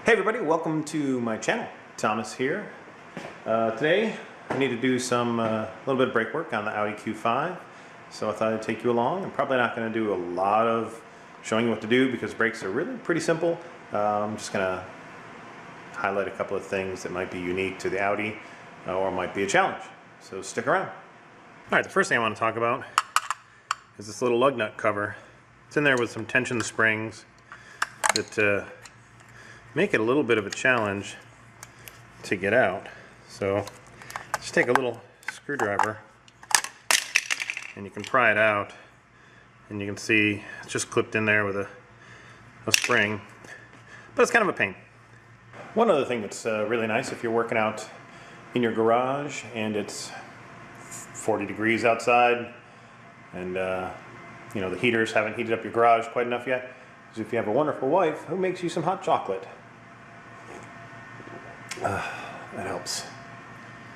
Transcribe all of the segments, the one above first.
Hey everybody, welcome to my channel. Thomas here. Today I need to do some little bit of brake work on the Audi Q5, so I thought I'd take you along. I'm probably not going to do a lot of showing you what to do because brakes are really pretty simple. I'm just going to highlight a couple of things that might be unique to the Audi or might be a challenge, so stick around. Alright, the first thing I want to talk about is this little lug nut cover. It's in there with some tension springs that make it a little bit of a challenge to get out. So just take a little screwdriver and you can pry it out, and you can see it's just clipped in there with a spring, but it's kind of a pain. One other thing that's really nice if you're working out in your garage and it's 40 degrees outside and you know, the heaters haven't heated up your garage quite enough yet, is if you have a wonderful wife who makes you some hot chocolate. That helps.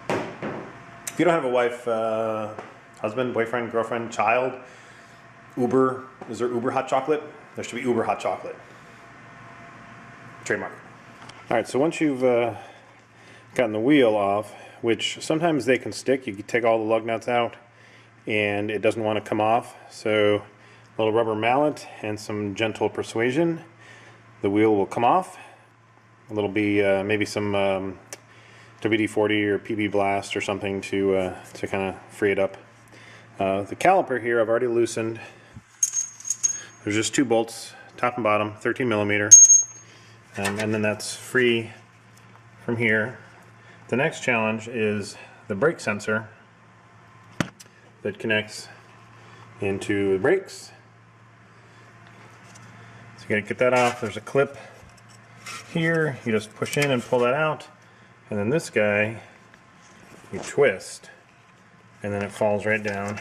If you don't have a wife, husband, boyfriend, girlfriend, child, Uber, is there Uber hot chocolate? There should be Uber hot chocolate. Trademark. Alright, so once you've gotten the wheel off, which sometimes they can stick, you can take all the lug nuts out and it doesn't want to come off, so a little rubber mallet and some gentle persuasion, the wheel will come off. It'll be maybe some WD-40 or PB Blast or something to kind of free it up. The caliper here I've already loosened. There's just two bolts, top and bottom, 13 millimeter, and then that's free from here. The next challenge is the brake sensor that connects into the brakes. So you gotta get that off. There's a clip here, you just push in and pull that out, and then this guy you twist and then it falls right down.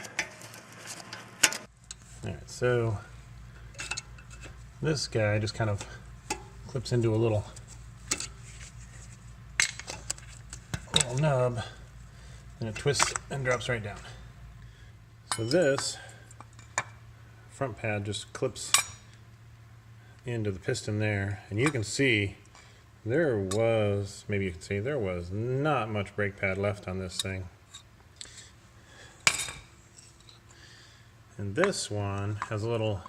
Alright, so this guy just kind of clips into a little nub and it twists and drops right down. So this front pad just clips into the piston there, and you can see there was, maybe you can see, there was not much brake pad left on this thing. And this one has a little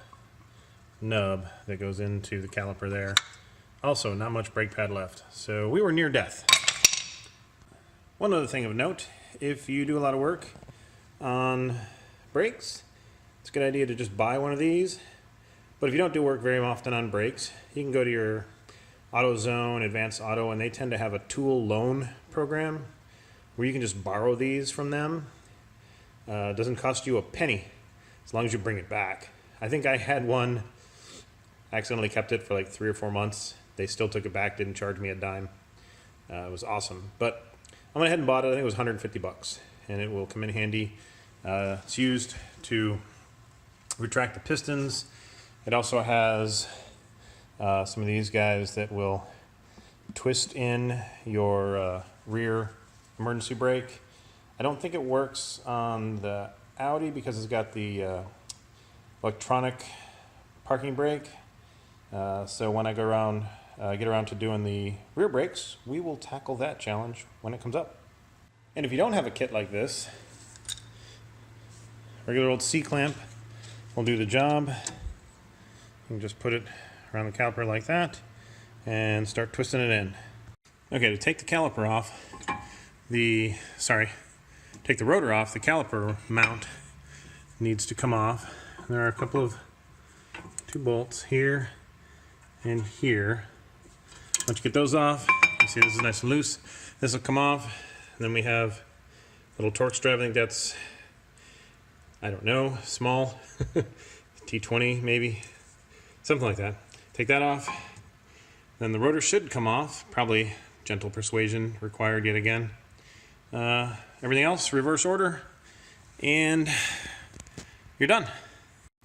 nub that goes into the caliper there. Also, not much brake pad left. So we were near death. One other thing of note, if you do a lot of work on brakes, it's a good idea to just buy one of these. But if you don't do work very often on brakes, you can go to your AutoZone, Advanced Auto, and they tend to have a tool loan program where you can just borrow these from them. It doesn't cost you a penny as long as you bring it back. I think I had one, I accidentally kept it for like 3 or 4 months. They still took it back, didn't charge me a dime. It was awesome. But I went ahead and bought it. I think it was 150 bucks, and it will come in handy. It's used to retract the pistons. It also has some of these guys that will twist in your rear emergency brake. I don't think it works on the Audi because it's got the electronic parking brake. So when I go around, get around to doing the rear brakes, we will tackle that challenge when it comes up. And if you don't have a kit like this, regular old C-clamp will do the job. You can just put it around the caliper like that and start twisting it in. Okay, to take the caliper off, take the rotor off, the caliper mount needs to come off. There are a couple of 2 bolts here and here. Once you get those off, you see this is nice and loose. This will come off, and then we have a little torque strap. I think that's, I don't know, small, T20 maybe. Something like that. Take that off. Then the rotor should come off. Probably gentle persuasion required yet again. Everything else, reverse order. And you're done.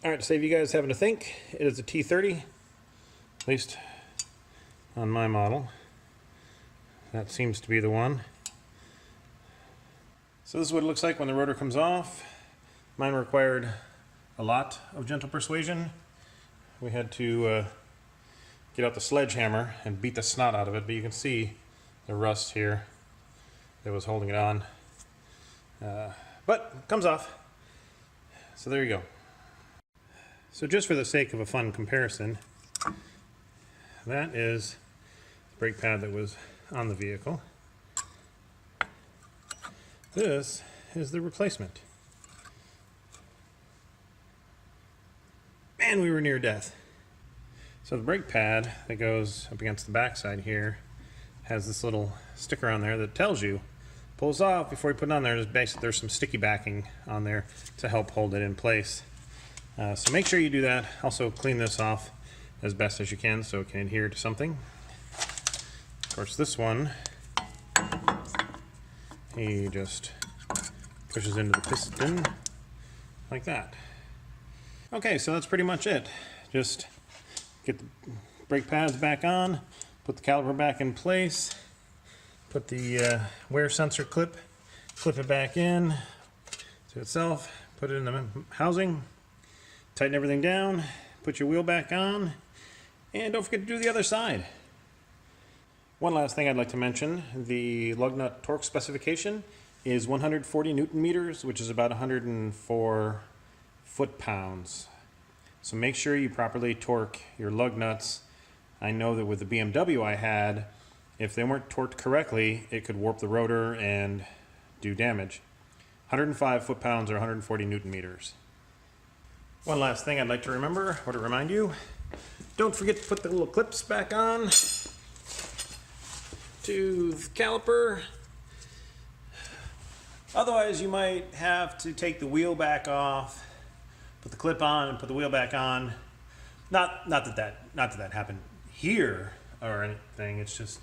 Alright, to save you guys having to think, it is a T30. At least on my model. That seems to be the one. So this is what it looks like when the rotor comes off. Mine required a lot of gentle persuasion. We had to get out the sledgehammer and beat the snot out of it, but you can see the rust here that was holding it on. But it comes off. So there you go. So just for the sake of a fun comparison, that is the brake pad that was on the vehicle. This is the replacement. Man, we were near death. So the brake pad that goes up against the backside here has this little sticker on there that tells you, pulls off before you put it on there. There's some sticky backing on there to help hold it in place. So make sure you do that. Also clean this off as best as you can so it can adhere to something. Of course, this one, he just pushes into the piston like that. Okay, so that's pretty much it. Just get the brake pads back on, put the caliper back in place, put the wear sensor clip it back in to itself, put it in the housing, tighten everything down, put your wheel back on, and don't forget to do the other side. One last thing I'd like to mention, the Lug Nut Torque specification is 140 Newton meters, which is about 104 foot-pounds. So make sure you properly torque your lug nuts. I know that with the BMW I had, if they weren't torqued correctly, it could warp the rotor and do damage. 105 foot-pounds or 140 Newton meters. One last thing I'd like to remind you, don't forget to put the little clips back on to the caliper. Otherwise, you might have to take the wheel back off, put the clip on, and put the wheel back on. Not that that happened here or anything. It's just